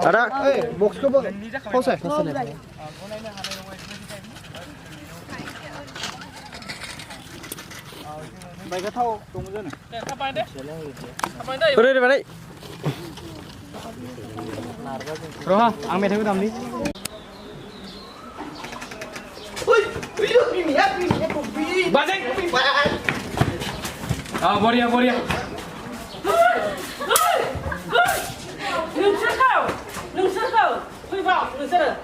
Ada, box ko ba? Pause. Bay cái thau cùng dân này. Thắp bay đấy. Đây đây. Rồi ha, ăn mày thấy cái tầm đi. Bạn đi. Boria. Đừng sát vào. Phi vào, đừng sát ở.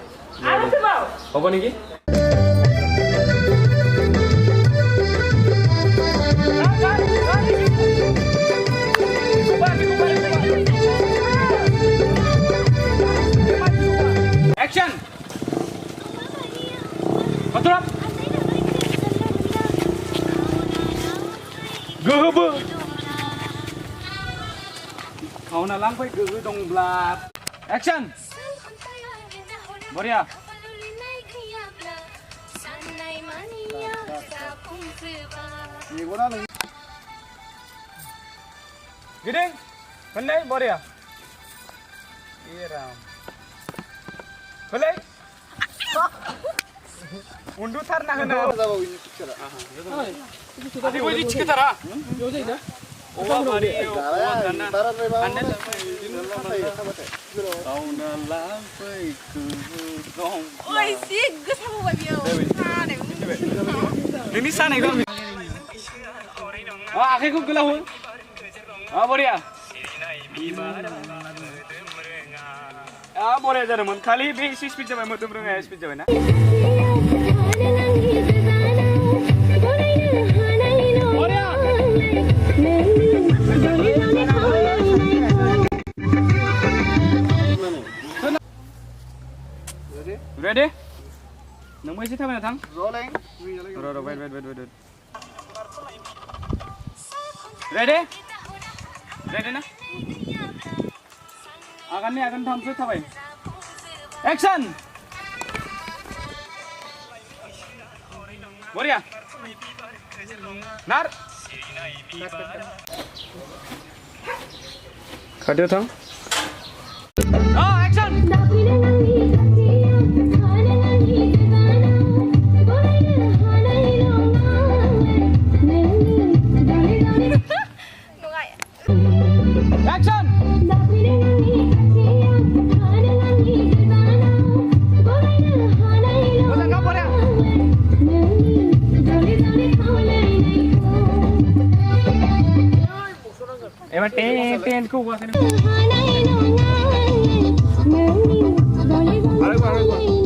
Ai nó phi vào? Có con gì? Action. Betul. Gebe. Kau nak lampai gebe dong blab. Action. Boria. Ni guna lagi. Gideng. Pandai Boria. Iram. Boleh? Undu thar na hana. Adi boleh cik thar. Yo jadi dah. Owa mari. Anda kau na lampai ku dong. Oi sih, gue sama bagian. Ini sana kan. Akhirku kelahu. Boria. Boleh jadi mun kali be speed jabai mutum rungai speed jabai na. Ready? Nunggu isi apa datang? Rolling. Wait. Ready? Ready na? Akan thamsu thabai. Action. Boria. Nar. Khadio thang. Action. Action. Ewan ten ku gua sana. Baru.